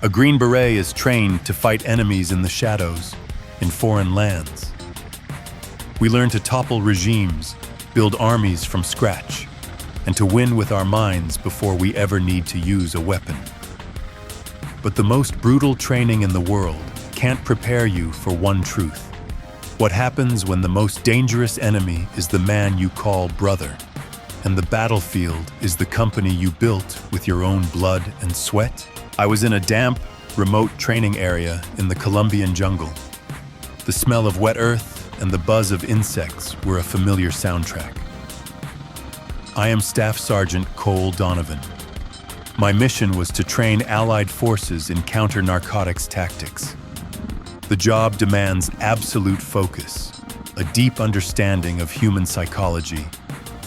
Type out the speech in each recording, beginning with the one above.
A Green Beret is trained to fight enemies in the shadows, in foreign lands. We learn to topple regimes, build armies from scratch, and to win with our minds before we ever need to use a weapon. But the most brutal training in the world can't prepare you for one truth. What happens when the most dangerous enemy is the man you call brother, and the battlefield is the company you built with your own blood and sweat? I was in a damp, remote training area in the Colombian jungle. The smell of wet earth and the buzz of insects were a familiar soundtrack. I am Staff Sergeant Cole Donovan. My mission was to train Allied forces in counter-narcotics tactics. The job demands absolute focus, a deep understanding of human psychology,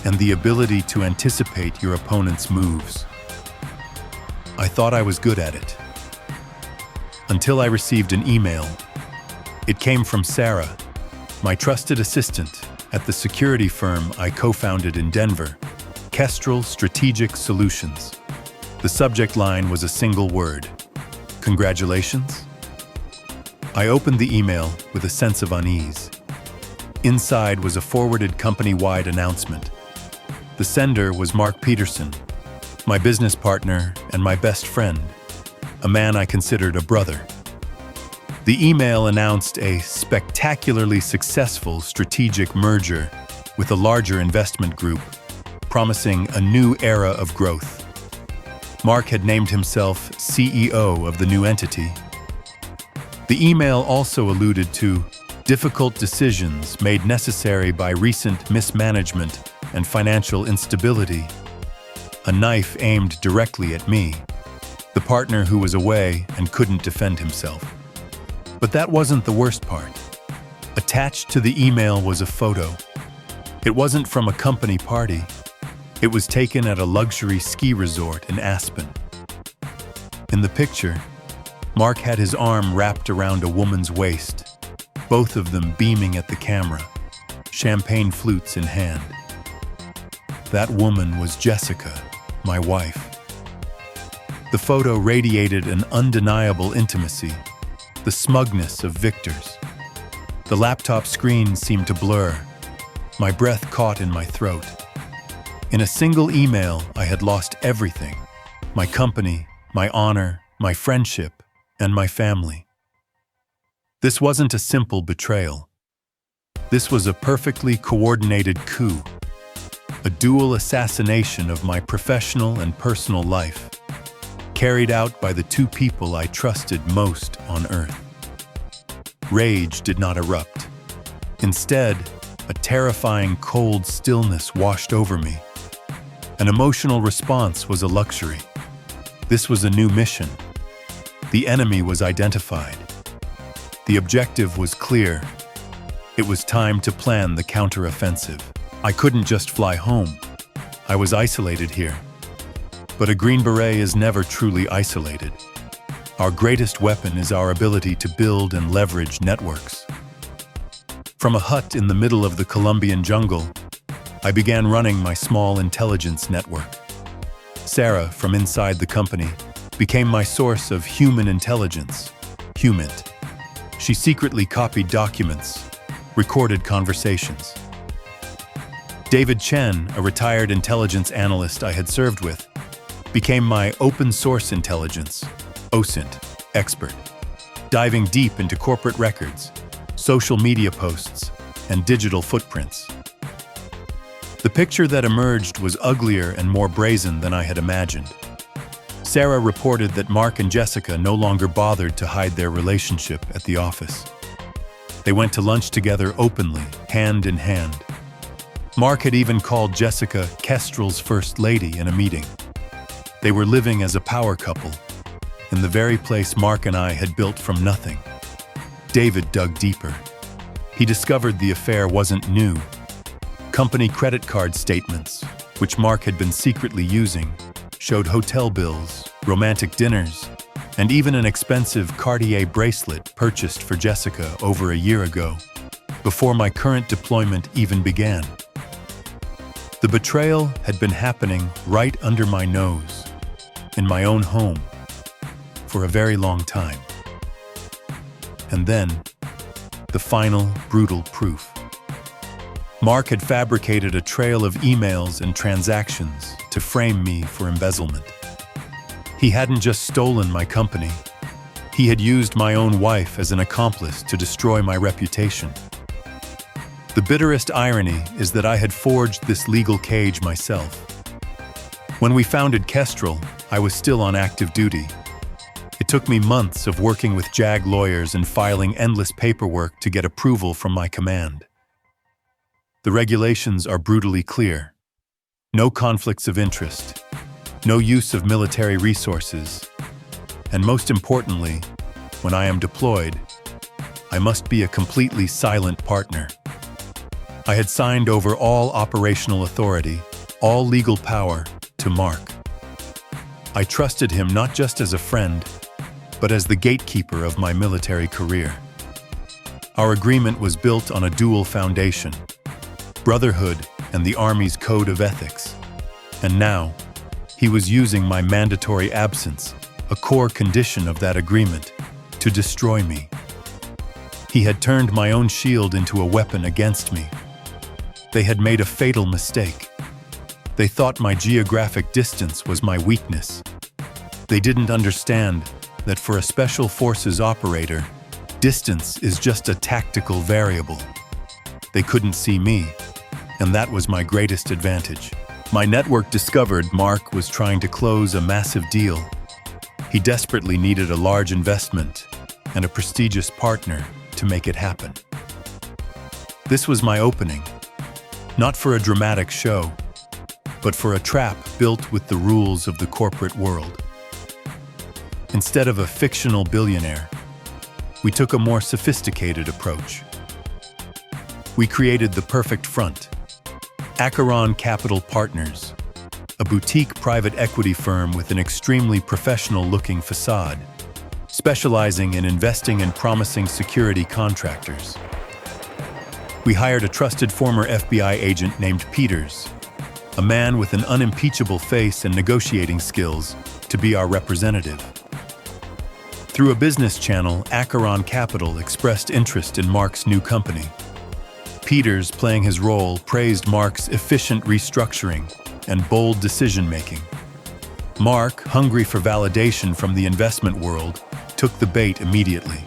and the ability to anticipate your opponent's moves. I thought I was good at it, until I received an email. It came from Sarah, my trusted assistant at the security firm I co-founded in Denver, Kestrel Strategic Solutions. The subject line was a single word: congratulations. I opened the email with a sense of unease. Inside was a forwarded company-wide announcement. The sender was Mark Peterson, my business partner and my best friend, a man I considered a brother. The email announced a spectacularly successful strategic merger with a larger investment group, promising a new era of growth. Mark had named himself CEO of the new entity. The email also alluded to difficult decisions made necessary by recent mismanagement and financial instability. A knife aimed directly at me, the partner who was away and couldn't defend himself. But that wasn't the worst part. Attached to the email was a photo. It wasn't from a company party. It was taken at a luxury ski resort in Aspen. In the picture, Mark had his arm wrapped around a woman's waist, both of them beaming at the camera, champagne flutes in hand. That woman was Jessica, my wife. The photo radiated an undeniable intimacy, the smugness of victors. The laptop screen seemed to blur. My breath caught in my throat. In a single email, I had lost everything: my company, my honor, my friendship, and my family. This wasn't a simple betrayal. This was a perfectly coordinated coup, a dual assassination of my professional and personal life, carried out by the two people I trusted most on earth. Rage did not erupt. Instead, a terrifying cold stillness washed over me. An emotional response was a luxury. This was a new mission. The enemy was identified. The objective was clear. It was time to plan the counteroffensive. I couldn't just fly home. I was isolated here. But a Green Beret is never truly isolated. Our greatest weapon is our ability to build and leverage networks. From a hut in the middle of the Colombian jungle, I began running my small intelligence network. Sarah, from inside the company, became my source of human intelligence, HUMINT. She secretly copied documents, recorded conversations. David Chen, a retired intelligence analyst I had served with, became my open source intelligence, OSINT, expert, diving deep into corporate records, social media posts, and digital footprints. The picture that emerged was uglier and more brazen than I had imagined. Sarah reported that Mark and Jessica no longer bothered to hide their relationship at the office. They went to lunch together openly, hand in hand. Mark had even called Jessica Kestrel's first lady in a meeting. They were living as a power couple, in the very place Mark and I had built from nothing. David dug deeper. He discovered the affair wasn't new. Company credit card statements, which Mark had been secretly using, showed hotel bills, romantic dinners, and even an expensive Cartier bracelet purchased for Jessica over a year ago, before my current deployment even began. The betrayal had been happening right under my nose, in my own home. for a very long time. And then, the final, brutal proof. Mark had fabricated a trail of emails and transactions to frame me for embezzlement. He hadn't just stolen my company. He had used my own wife as an accomplice to destroy my reputation. The bitterest irony is that I had forged this legal cage myself. When we founded Kestrel, I was still on active duty. It took me months of working with JAG lawyers and filing endless paperwork to get approval from my command. The regulations are brutally clear. No conflicts of interest, no use of military resources, and most importantly, when I am deployed, I must be a completely silent partner. I had signed over all operational authority, all legal power, to Mark. I trusted him not just as a friend, but as the gatekeeper of my military career. Our agreement was built on a dual foundation: brotherhood and the Army's code of ethics. And now, he was using my mandatory absence, a core condition of that agreement, to destroy me. He had turned my own shield into a weapon against me. They had made a fatal mistake. They thought my geographic distance was my weakness. They didn't understand that for a special forces operator, distance is just a tactical variable. They couldn't see me, and that was my greatest advantage. My network discovered Mark was trying to close a massive deal. He desperately needed a large investment and a prestigious partner to make it happen. This was my opening, not for a dramatic show, but for a trap built with the rules of the corporate world. Instead of a fictional billionaire, we took a more sophisticated approach. We created the perfect front. Acheron Capital Partners, a boutique private equity firm with an extremely professional-looking facade, specializing in investing in promising security contractors. We hired a trusted former FBI agent named Peters, a man with an unimpeachable face and negotiating skills, to be our representative. Through a business channel, Acheron Capital expressed interest in Mark's new company. Peters, playing his role, praised Mark's efficient restructuring and bold decision-making. Mark, hungry for validation from the investment world, took the bait immediately.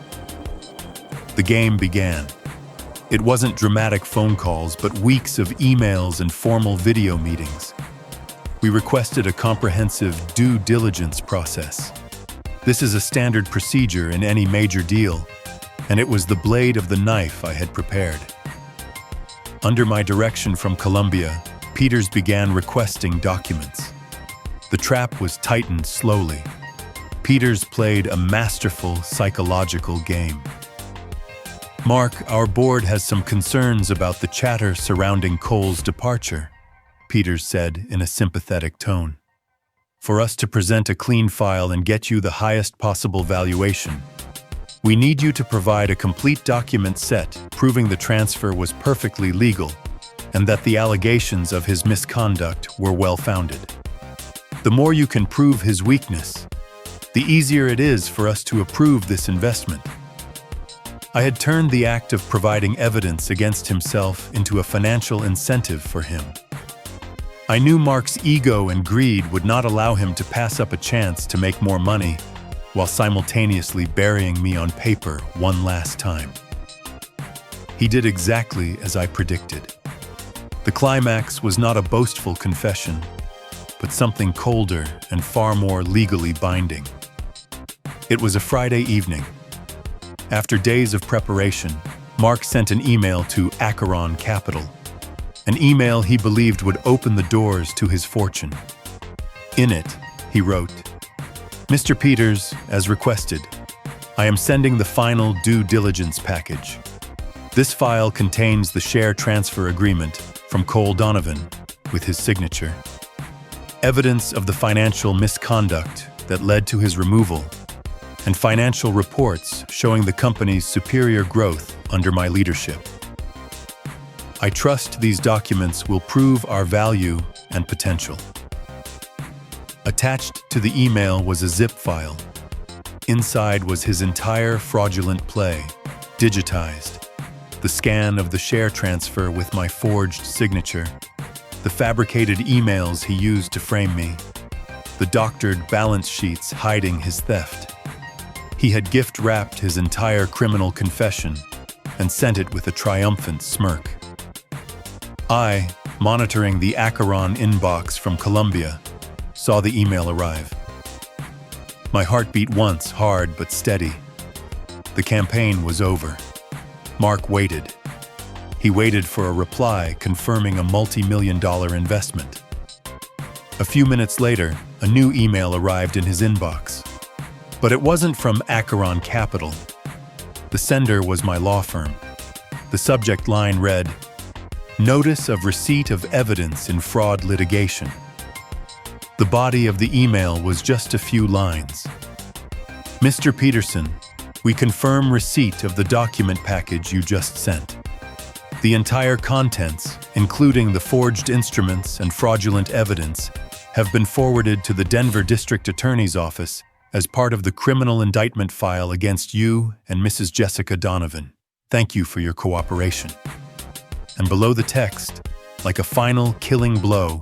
The game began. It wasn't dramatic phone calls, but weeks of emails and formal video meetings. We requested a comprehensive due diligence process. This is a standard procedure in any major deal, and it was the blade of the knife I had prepared. Under my direction from Colombia, Peters began requesting documents. The trap was tightened slowly. Peters played a masterful psychological game. Mark, our board has some concerns about the chatter surrounding Cole's departure, Peters said in a sympathetic tone. For us to present a clean file and get you the highest possible valuation, we need you to provide a complete document set proving the transfer was perfectly legal and that the allegations of his misconduct were well-founded. The more you can prove his weakness, the easier it is for us to approve this investment. I had turned the act of providing evidence against himself into a financial incentive for him. I knew Mark's ego and greed would not allow him to pass up a chance to make more money while simultaneously burying me on paper one last time. He did exactly as I predicted. The climax was not a boastful confession, but something colder and far more legally binding. It was a Friday evening. After days of preparation, Mark sent an email to Acheron Capital, an email he believed would open the doors to his fortune. In it, he wrote, "Mr. Peters, as requested, I am sending the final due diligence package. This file contains the share transfer agreement from Cole Donovan with his signature, evidence of the financial misconduct that led to his removal, and financial reports showing the company's superior growth under my leadership. I trust these documents will prove our value and potential." Attached to the email was a zip file. Inside was his entire fraudulent play, digitized. The scan of the share transfer with my forged signature, the fabricated emails he used to frame me, the doctored balance sheets hiding his theft. He had gift-wrapped his entire criminal confession and sent it with a triumphant smirk. I, monitoring the Acheron inbox from Colombia, saw the email arrive. My heart beat once, hard but steady. The campaign was over. Mark waited. He waited for a reply confirming a multi-million-dollar investment. A few minutes later, a new email arrived in his inbox. But it wasn't from Acheron Capital. The sender was my law firm. The subject line read, "Notice of receipt of evidence in fraud litigation." The body of the email was just a few lines. "Mr. Peterson, we confirm receipt of the document package you just sent. The entire contents, including the forged instruments and fraudulent evidence, have been forwarded to the Denver District Attorney's Office as part of the criminal indictment file against you and Mrs. Jessica Donovan. Thank you for your cooperation." And below the text, like a final killing blow,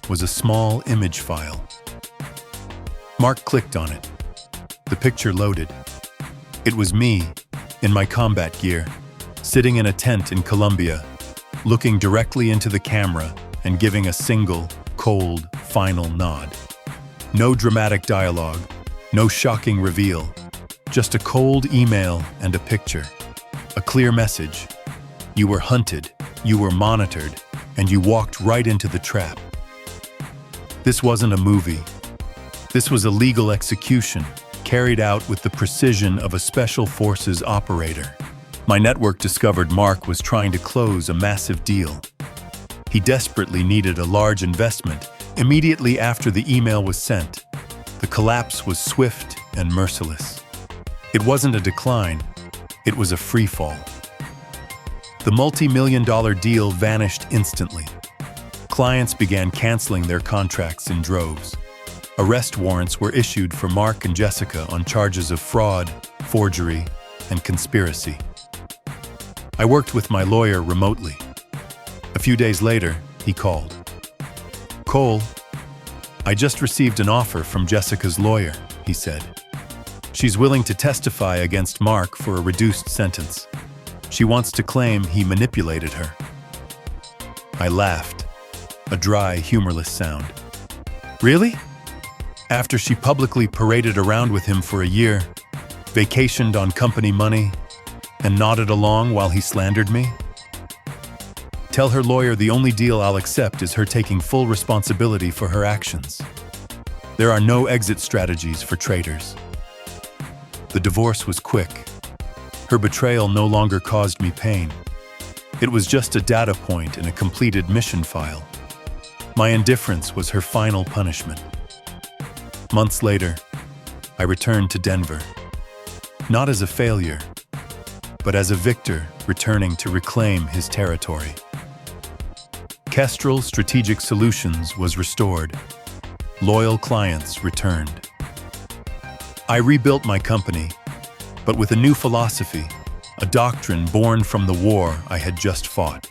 was a small image file. Mark clicked on it. The picture loaded. It was me, in my combat gear, sitting in a tent in Colombia, looking directly into the camera and giving a single, cold, final nod. No dramatic dialogue, no shocking reveal, just a cold email and a picture. A clear message. You were hunted, you were monitored, and you walked right into the trap. This wasn't a movie. This was a legal execution, carried out with the precision of a special forces operator. My network discovered Mark was trying to close a massive deal. He desperately needed a large investment immediately after the email was sent. The collapse was swift and merciless. It wasn't a decline, it was a free fall. The multi-million-dollar deal vanished instantly. Clients began canceling their contracts in droves. Arrest warrants were issued for Mark and Jessica on charges of fraud, forgery, and conspiracy. I worked with my lawyer remotely. A few days later, he called. "Cole, I just received an offer from Jessica's lawyer," he said. "She's willing to testify against Mark for a reduced sentence. She wants to claim he manipulated her." I laughed, a dry, humorless sound. "Really? After she publicly paraded around with him for a year, vacationed on company money, and nodded along while he slandered me? Tell her lawyer the only deal I'll accept is her taking full responsibility for her actions. There are no exit strategies for traitors." The divorce was quick. Her betrayal no longer caused me pain. It was just a data point in a completed mission file. My indifference was her final punishment. Months later, I returned to Denver. Not as a failure, but as a victor returning to reclaim his territory. Kestrel Strategic Solutions was restored. Loyal clients returned. I rebuilt my company, but with a new philosophy, a doctrine born from the war I had just fought.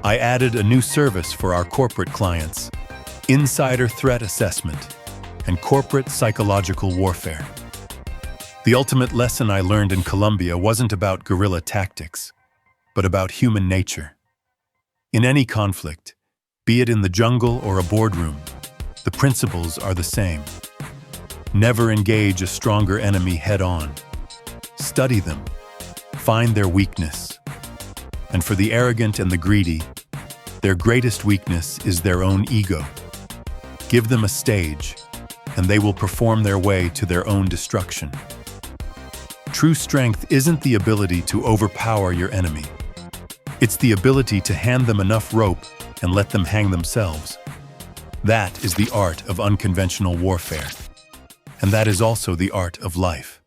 I added a new service for our corporate clients: insider threat assessment and corporate psychological warfare. The ultimate lesson I learned in Colombia wasn't about guerrilla tactics, but about human nature. In any conflict, be it in the jungle or a boardroom, the principles are the same. Never engage a stronger enemy head-on. Study them. Find their weakness. And for the arrogant and the greedy, their greatest weakness is their own ego. Give them a stage, and they will perform their way to their own destruction. True strength isn't the ability to overpower your enemy. It's the ability to hand them enough rope and let them hang themselves. That is the art of unconventional warfare. And that is also the art of life.